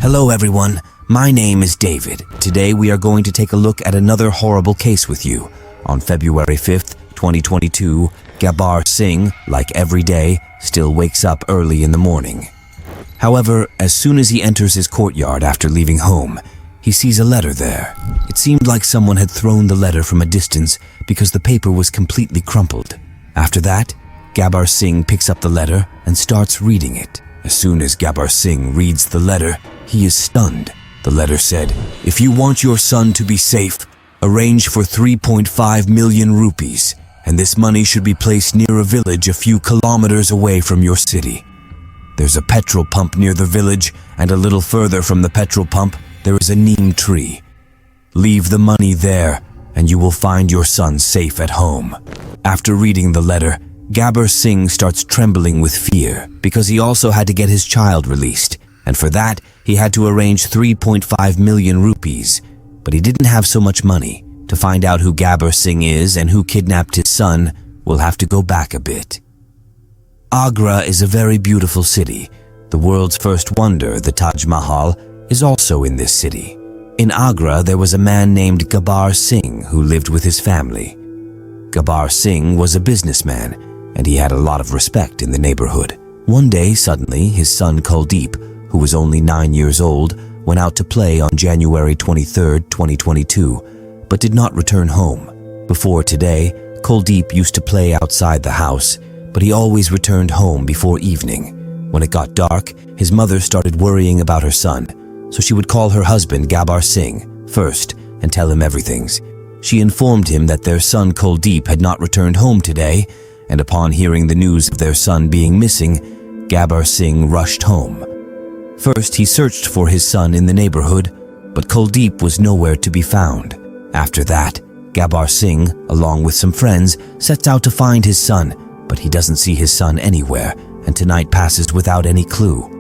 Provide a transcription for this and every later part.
Hello everyone, my name is David. Today we are going to take a look at another horrible case with you. On February 5th, 2022, Gabbar Singh, like every day, still wakes up early in the morning. However, as soon as he enters his courtyard after leaving home, he sees a letter there. It seemed like someone had thrown the letter from a distance because the paper was completely crumpled. After that, Gabbar Singh picks up the letter and starts reading it. As soon as Gabbar Singh reads the letter, he is stunned. The letter said, "If you want your son to be safe, arrange for 3.5 million rupees, and this money should be placed near a village a few kilometers away from your city. There's a petrol pump near the village, and a little further from the petrol pump, there is a neem tree. Leave the money there, and you will find your son safe at home." After reading the letter, Gabbar Singh starts trembling with fear because he also had to get his child released, and for that, he had to arrange 3.5 million rupees. But he didn't have so much money. To find out who Gabbar Singh is and who kidnapped his son, we'll have to go back a bit. Agra is a very beautiful city. The world's first wonder, the Taj Mahal, is also in this city. In Agra, there was a man named Gabbar Singh who lived with his family. Gabbar Singh was a businessman, and he had a lot of respect in the neighborhood. One day, suddenly, his son Kuldeep, who was only 9 years old, went out to play on January 23rd, 2022, but did not return home. Before today, Kuldeep used to play outside the house, but he always returned home before evening. When it got dark, his mother started worrying about her son, so she would call her husband Gabbar Singh first and tell him everything. She informed him that their son Kuldeep had not returned home today, and upon hearing the news of their son being missing, Gabbar Singh rushed home. First, he searched for his son in the neighborhood, but Kuldeep was nowhere to be found. After that, Gabbar Singh, along with some friends, sets out to find his son, but he doesn't see his son anywhere, and tonight passes without any clue.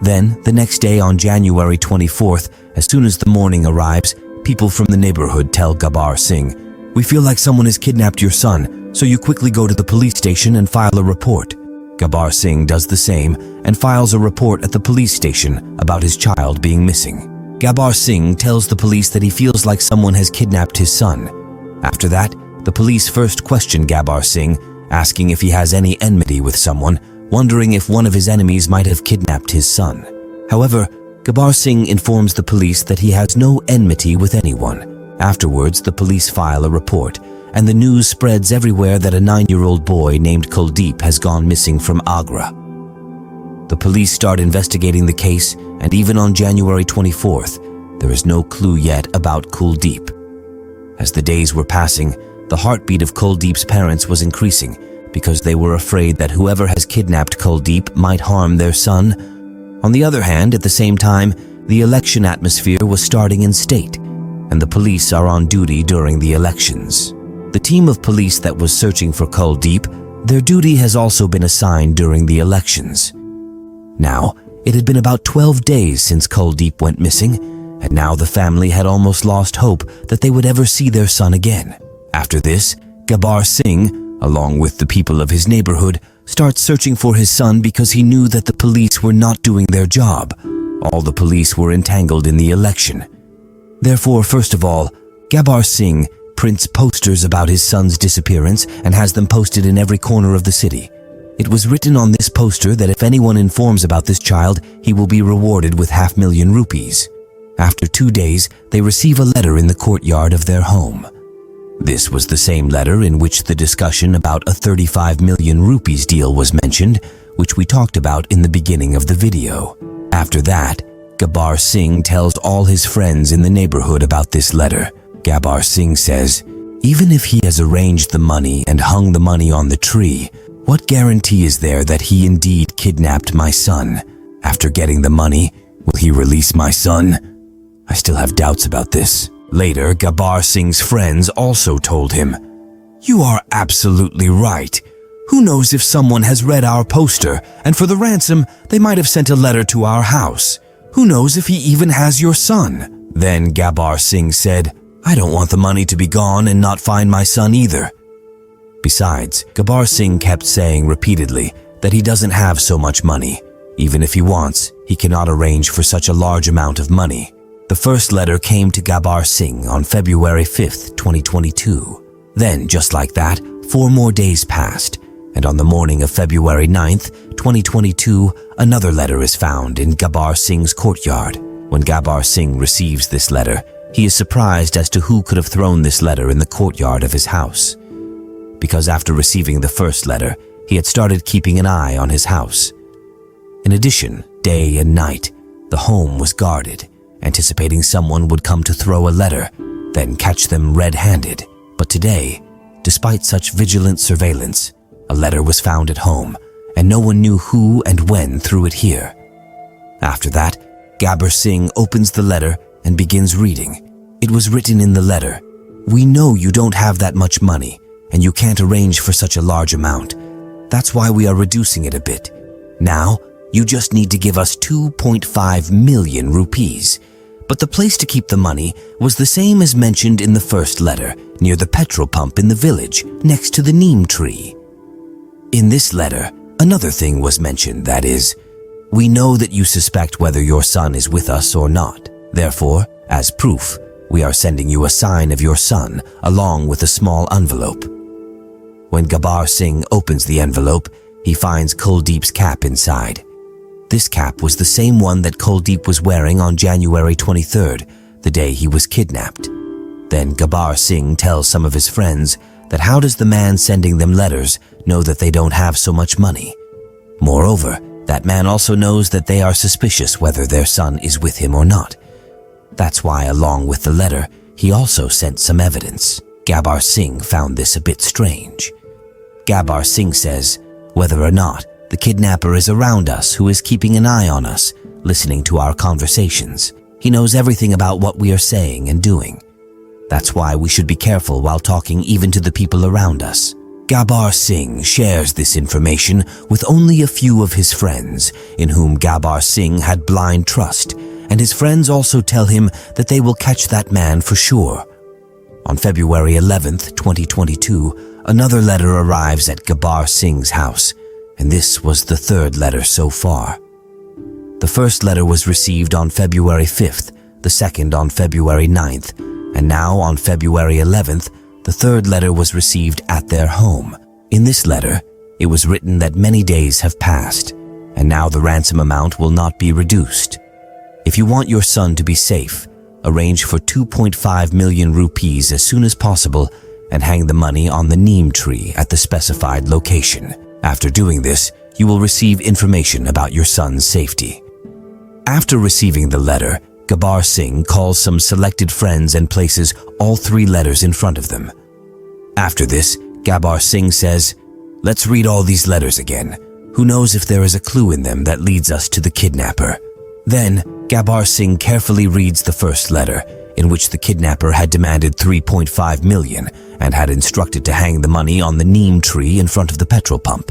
Then, the next day on January 24th, as soon as the morning arrives, people from the neighborhood tell Gabbar Singh, "We feel like someone has kidnapped your son, so you quickly go to the police station and file a report." Gabbar Singh does the same and files a report at the police station about his child being missing. Gabbar Singh tells the police that he feels like someone has kidnapped his son. After that, the police first question Gabbar Singh, asking if he has any enmity with someone, wondering if one of his enemies might have kidnapped his son. However, Gabbar Singh informs the police that he has no enmity with anyone. Afterwards, the police file a report, and the news spreads everywhere that a 9-year-old boy named Kuldeep has gone missing from Agra. The police start investigating the case, and even on January 24th, there is no clue yet about Kuldeep. As the days were passing, the heartbeat of Kuldeep's parents was increasing because they were afraid that whoever has kidnapped Kuldeep might harm their son. On the other hand, at the same time, the election atmosphere was starting in state, and the police are on duty during the elections. The team of police that was searching for Kuldeep, their duty has also been assigned during the elections. Now, it had been about 12 days since Kuldeep went missing, and now the family had almost lost hope that they would ever see their son again. After this, Gabbar Singh, along with the people of his neighborhood, starts searching for his son because he knew that the police were not doing their job. All the police were entangled in the election. Therefore, first of all, Gabbar Singh prints posters about his son's disappearance and has them posted in every corner of the city. It was written on this poster that if anyone informs about this child, he will be rewarded with 500,000 rupees. After 2 days, they receive a letter in the courtyard of their home. This was the same letter in which the discussion about a 35 million rupees deal was mentioned, which we talked about in the beginning of the video. After that, Gabbar Singh tells all his friends in the neighborhood about this letter. Gabbar Singh says, "Even if he has arranged the money and hung the money on the tree, what guarantee is there that he indeed kidnapped my son? After getting the money, will he release my son? I still have doubts about this." Later, Gabbar Singh's friends also told him, "You are absolutely right. Who knows if someone has read our poster, and for the ransom, they might have sent a letter to our house. Who knows if he even has your son?" Then Gabbar Singh said, "I don't want the money to be gone and not find my son either." Besides, Gabbar Singh kept saying repeatedly that he doesn't have so much money. Even if he wants, he cannot arrange for such a large amount of money. The first letter came to Gabbar Singh on February 5th, 2022. Then, just like that, 4 more days passed, and on the morning of February 9th, 2022, another letter is found in Gabbar Singh's courtyard. When Gabbar Singh receives this letter, he is surprised as to who could have thrown this letter in the courtyard of his house. Because after receiving the first letter, he had started keeping an eye on his house. In addition, day and night, the home was guarded, anticipating someone would come to throw a letter, then catch them red-handed. But today, despite such vigilant surveillance, a letter was found at home, and no one knew who and when threw it here. After that, Gabbar Singh opens the letter and begins reading. It was written in the letter, "We know you don't have that much money, and you can't arrange for such a large amount. That's why we are reducing it a bit. Now, you just need to give us 2.5 million rupees. But the place to keep the money was the same as mentioned in the first letter, near the petrol pump in the village, next to the neem tree." In this letter, another thing was mentioned, that is, "We know that you suspect whether your son is with us or not. Therefore, as proof, we are sending you a sign of your son along with a small envelope." When Gabbar Singh opens the envelope, he finds Kuldeep's cap inside. This cap was the same one that Kuldeep was wearing on January 23rd, the day he was kidnapped. Then Gabbar Singh tells some of his friends that how does the man sending them letters know that they don't have so much money? Moreover, that man also knows that they are suspicious whether their son is with him or not. That's why, along with the letter, he also sent some evidence. Gabbar Singh found this a bit strange. Gabbar Singh says, whether or not, the kidnapper is around us who is keeping an eye on us, listening to our conversations. He knows everything about what we are saying and doing. That's why we should be careful while talking even to the people around us. Gabbar Singh shares this information with only a few of his friends, in whom Gabbar Singh had blind trust, and his friends also tell him that they will catch that man for sure. On February 11th, 2022, another letter arrives at Gabbar Singh's house, and this was the third letter so far. The first letter was received on February 5th, the second on February 9th, and now on February 11th, the third letter was received at their home. In this letter, it was written that many days have passed, and now the ransom amount will not be reduced. If you want your son to be safe, arrange for 2.5 million rupees as soon as possible and hang the money on the neem tree at the specified location. After doing this, you will receive information about your son's safety. After receiving the letter, Gabbar Singh calls some selected friends and places all 3 letters in front of them. After this, Gabbar Singh says, "Let's read all these letters again. Who knows if there is a clue in them that leads us to the kidnapper." Then, Gabbar Singh carefully reads the first letter, in which the kidnapper had demanded 3.5 million and had instructed to hang the money on the neem tree in front of the petrol pump.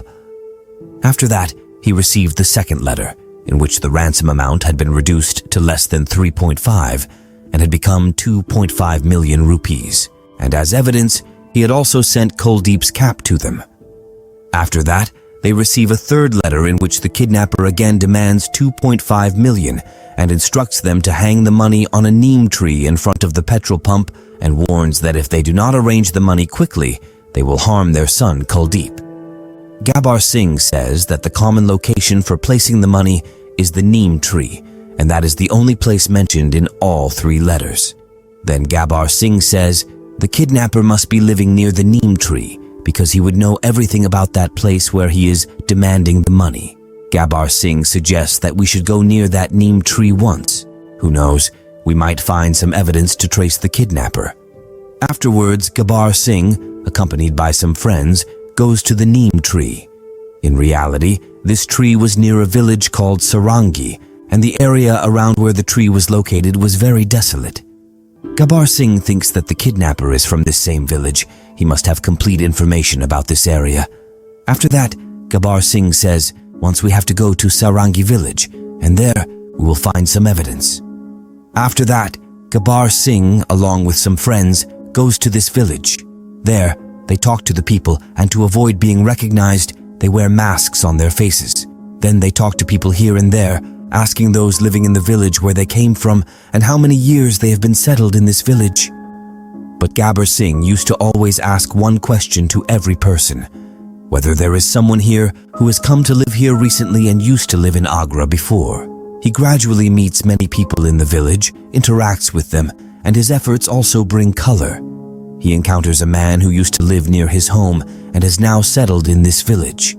After that, he received the second letter, in which the ransom amount had been reduced to less than 3.5 and had become 2.5 million rupees. And as evidence, he had also sent Kuldeep's cap to them. After that, they receive a third letter in which the kidnapper again demands 2.5 million and instructs them to hang the money on a neem tree in front of the petrol pump and warns that if they do not arrange the money quickly, they will harm their son Kuldeep. Gabbar Singh says that the common location for placing the money is the neem tree, and that is the only place mentioned in all 3 letters. Then Gabbar Singh says the kidnapper must be living near the neem tree because he would know everything about that place where he is demanding the money. Gabbar Singh suggests that we should go near that neem tree once. Who knows, we might find some evidence to trace the kidnapper. Afterwards, Gabbar Singh, accompanied by some friends, goes to the neem tree. In reality, this tree was near a village called Sarangi, and the area around where the tree was located was very desolate. Gabbar Singh thinks that the kidnapper is from this same village. He must have complete information about this area. After that, Gabbar Singh says, once we have to go to Sarangi village, and there we will find some evidence. After that, Gabbar Singh, along with some friends, goes to this village. There, they talk to the people, and to avoid being recognized, they wear masks on their faces. Then they talk to people here and there, asking those living in the village where they came from and how many years they have been settled in this village. But Gabbar Singh used to always ask one question to every person: whether there is someone here who has come to live here recently and used to live in Agra before. He gradually meets many people in the village, interacts with them, and his efforts also bring color. He encounters a man who used to live near his home and has now settled in this village.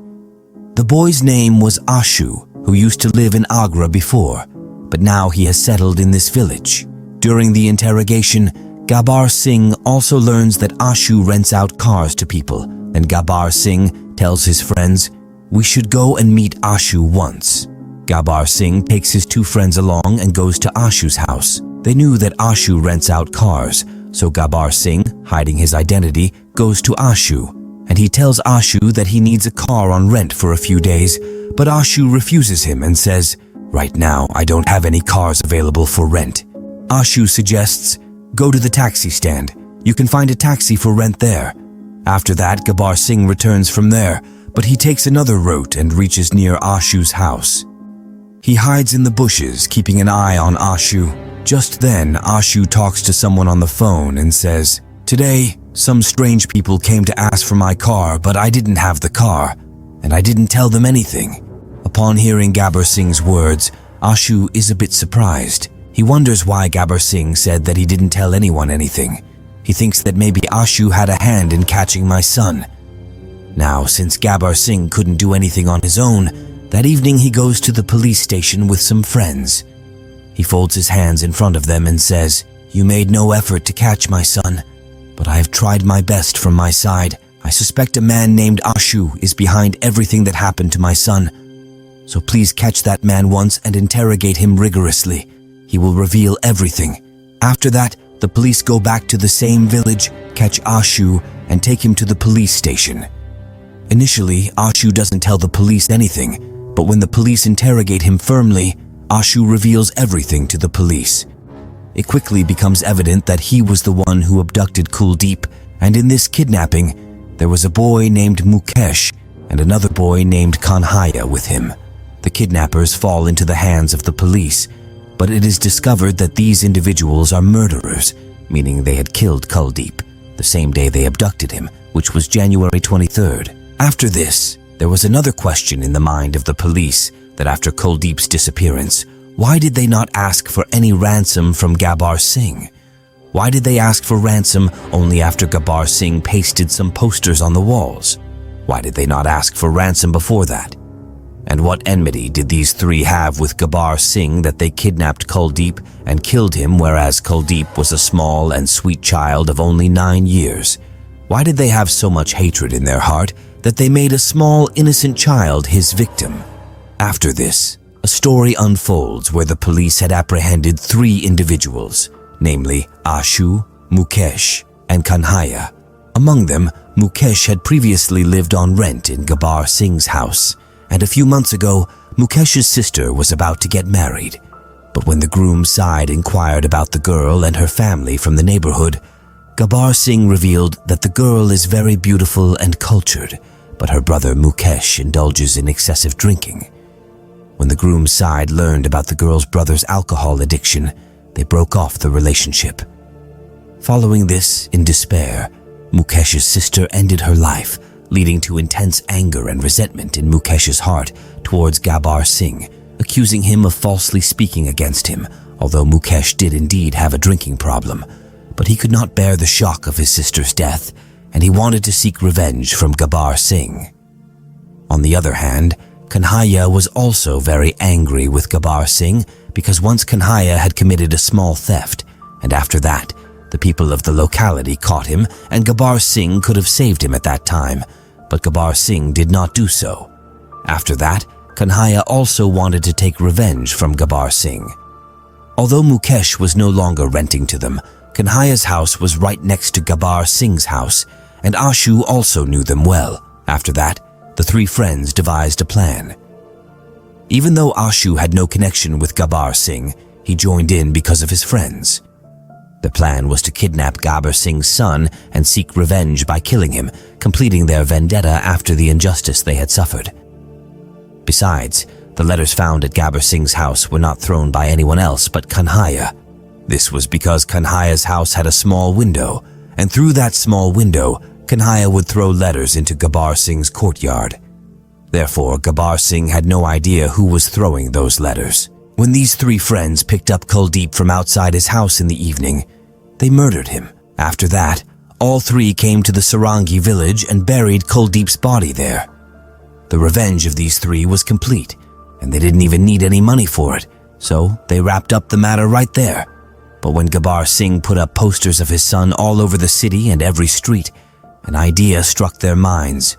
The boy's name was Ashu, who used to live in Agra before, but now he has settled in this village. During the interrogation, Gabbar Singh also learns that Ashu rents out cars to people, and Gabbar Singh tells his friends, "We should go and meet Ashu once." Gabbar Singh takes his two friends along and goes to Ashu's house. They knew that Ashu rents out cars, so Gabbar Singh, hiding his identity, goes to Ashu, and he tells Ashu that he needs a car on rent for a few days, but Ashu refuses him and says, "Right now, I don't have any cars available for rent." Ashu suggests, "Go to the taxi stand. You can find a taxi for rent there." After that, Gabbar Singh returns from there, but he takes another route and reaches near Ashu's house. He hides in the bushes, keeping an eye on Ashu. Just then, Ashu talks to someone on the phone and says, "Today, some strange people came to ask for my car, but I didn't have the car, and I didn't tell them anything." Upon hearing Gabbar Singh's words, Ashu is a bit surprised. He wonders why Gabbar Singh said that he didn't tell anyone anything. He thinks that maybe Ashu had a hand in catching my son. Now, since Gabbar Singh couldn't do anything on his own, that evening he goes to the police station with some friends. He folds his hands in front of them and says, "You made no effort to catch my son, but I have tried my best from my side. I suspect a man named Ashu is behind everything that happened to my son. So please catch that man once and interrogate him rigorously. He will reveal everything." After that, the police go back to the same village, catch Ashu, and take him to the police station. Initially, Ashu doesn't tell the police anything, but when the police interrogate him firmly, Ashu reveals everything to the police. It quickly becomes evident that he was the one who abducted Kuldeep, and in this kidnapping, there was a boy named Mukesh and another boy named Kanhaya with him. The kidnappers fall into the hands of the police, but it is discovered that these individuals are murderers, meaning they had killed Kuldeep the same day they abducted him, which was January 23rd. After this, there was another question in the mind of the police that after Kuldeep's disappearance, why did they not ask for any ransom from Gabbar Singh? Why did they ask for ransom only after Gabbar Singh pasted some posters on the walls? Why did they not ask for ransom before that? And what enmity did these three have with Gabbar Singh that they kidnapped Kuldeep and killed him, whereas Kuldeep was a small and sweet child of only 9 years? Why did they have so much hatred in their heart that they made a small innocent child his victim? After this, a story unfolds where the police had apprehended 3 individuals, namely Ashu, Mukesh, and Kanhaya. Among them, Mukesh had previously lived on rent in Gabbar Singh's house, and a few months ago, Mukesh's sister was about to get married. But when the groom's side inquired about the girl and her family from the neighborhood, Gabbar Singh revealed that the girl is very beautiful and cultured, but her brother Mukesh indulges in excessive drinking. When the groom's side learned about the girl's brother's alcohol addiction, they broke off the relationship. Following this, in despair, Mukesh's sister ended her life, leading to intense anger and resentment in Mukesh's heart towards Gabbar Singh, accusing him of falsely speaking against him, although Mukesh did indeed have a drinking problem. But he could not bear the shock of his sister's death, and he wanted to seek revenge from Gabbar Singh. On the other hand, Kanhaya was also very angry with Gabbar Singh because once Kanhaya had committed a small theft, and after that, the people of the locality caught him and Gabbar Singh could have saved him at that time, but Gabbar Singh did not do so. After that, Kanhaya also wanted to take revenge from Gabbar Singh. Although Mukesh was no longer renting to them, Kanhaya's house was right next to Gabbar Singh's house, and Ashu also knew them well. After that, the 3 friends devised a plan. Even though Ashu had no connection with Gabbar Singh, he joined in because of his friends. The plan was to kidnap Gabbar Singh's son and seek revenge by killing him, completing their vendetta after the injustice they had suffered. Besides, the letters found at Gabbar Singh's house were not thrown by anyone else but Kanhaiya. This was because Kanhaiya's house had a small window, and through that small window, Kanhaiya would throw letters into Gabbar Singh's courtyard. Therefore, Gabbar Singh had no idea who was throwing those letters. When these three friends picked up Kuldeep from outside his house in the evening, they murdered him. After that, all three came to the Sarangi village and buried Kuldeep's body there. The revenge of these three was complete, and they didn't even need any money for it, so they wrapped up the matter right there. But when Gabbar Singh put up posters of his son all over the city and every street, an idea struck their minds.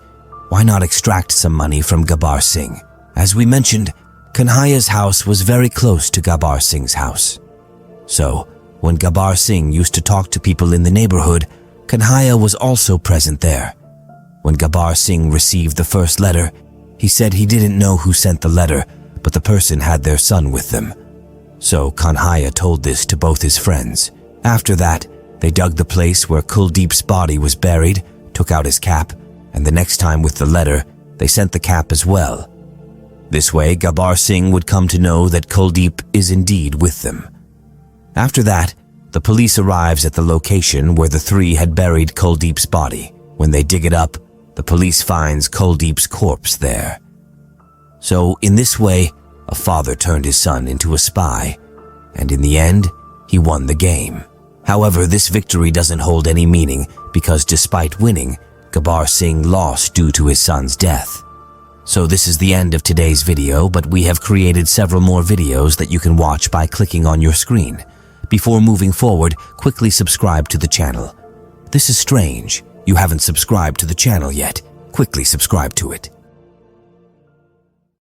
Why not extract some money from Gabbar Singh? As we mentioned, Kanhaiya's house was very close to Gabbar Singh's house. So, when Gabbar Singh used to talk to people in the neighborhood, Kanhaiya was also present there. When Gabbar Singh received the first letter, he said he didn't know who sent the letter, but the person had their son with them. So Kanhaiya told this to both his friends. After that, they dug the place where Kuldeep's body was buried, took out his cap, and the next time with the letter, they sent the cap as well. This way, Gabbar Singh would come to know that Kuldeep is indeed with them. After that, the police arrives at the location where the three had buried Kuldeep's body. When they dig it up, the police finds Kuldeep's corpse there. So, in this way, a father turned his son into a spy, and in the end, he won the game. However, this victory doesn't hold any meaning because despite winning, Gabbar Singh lost due to his son's death. So this is the end of today's video, but we have created several more videos that you can watch by clicking on your screen. Before moving forward, quickly subscribe to the channel. This is strange. You haven't subscribed to the channel yet. Quickly subscribe to it.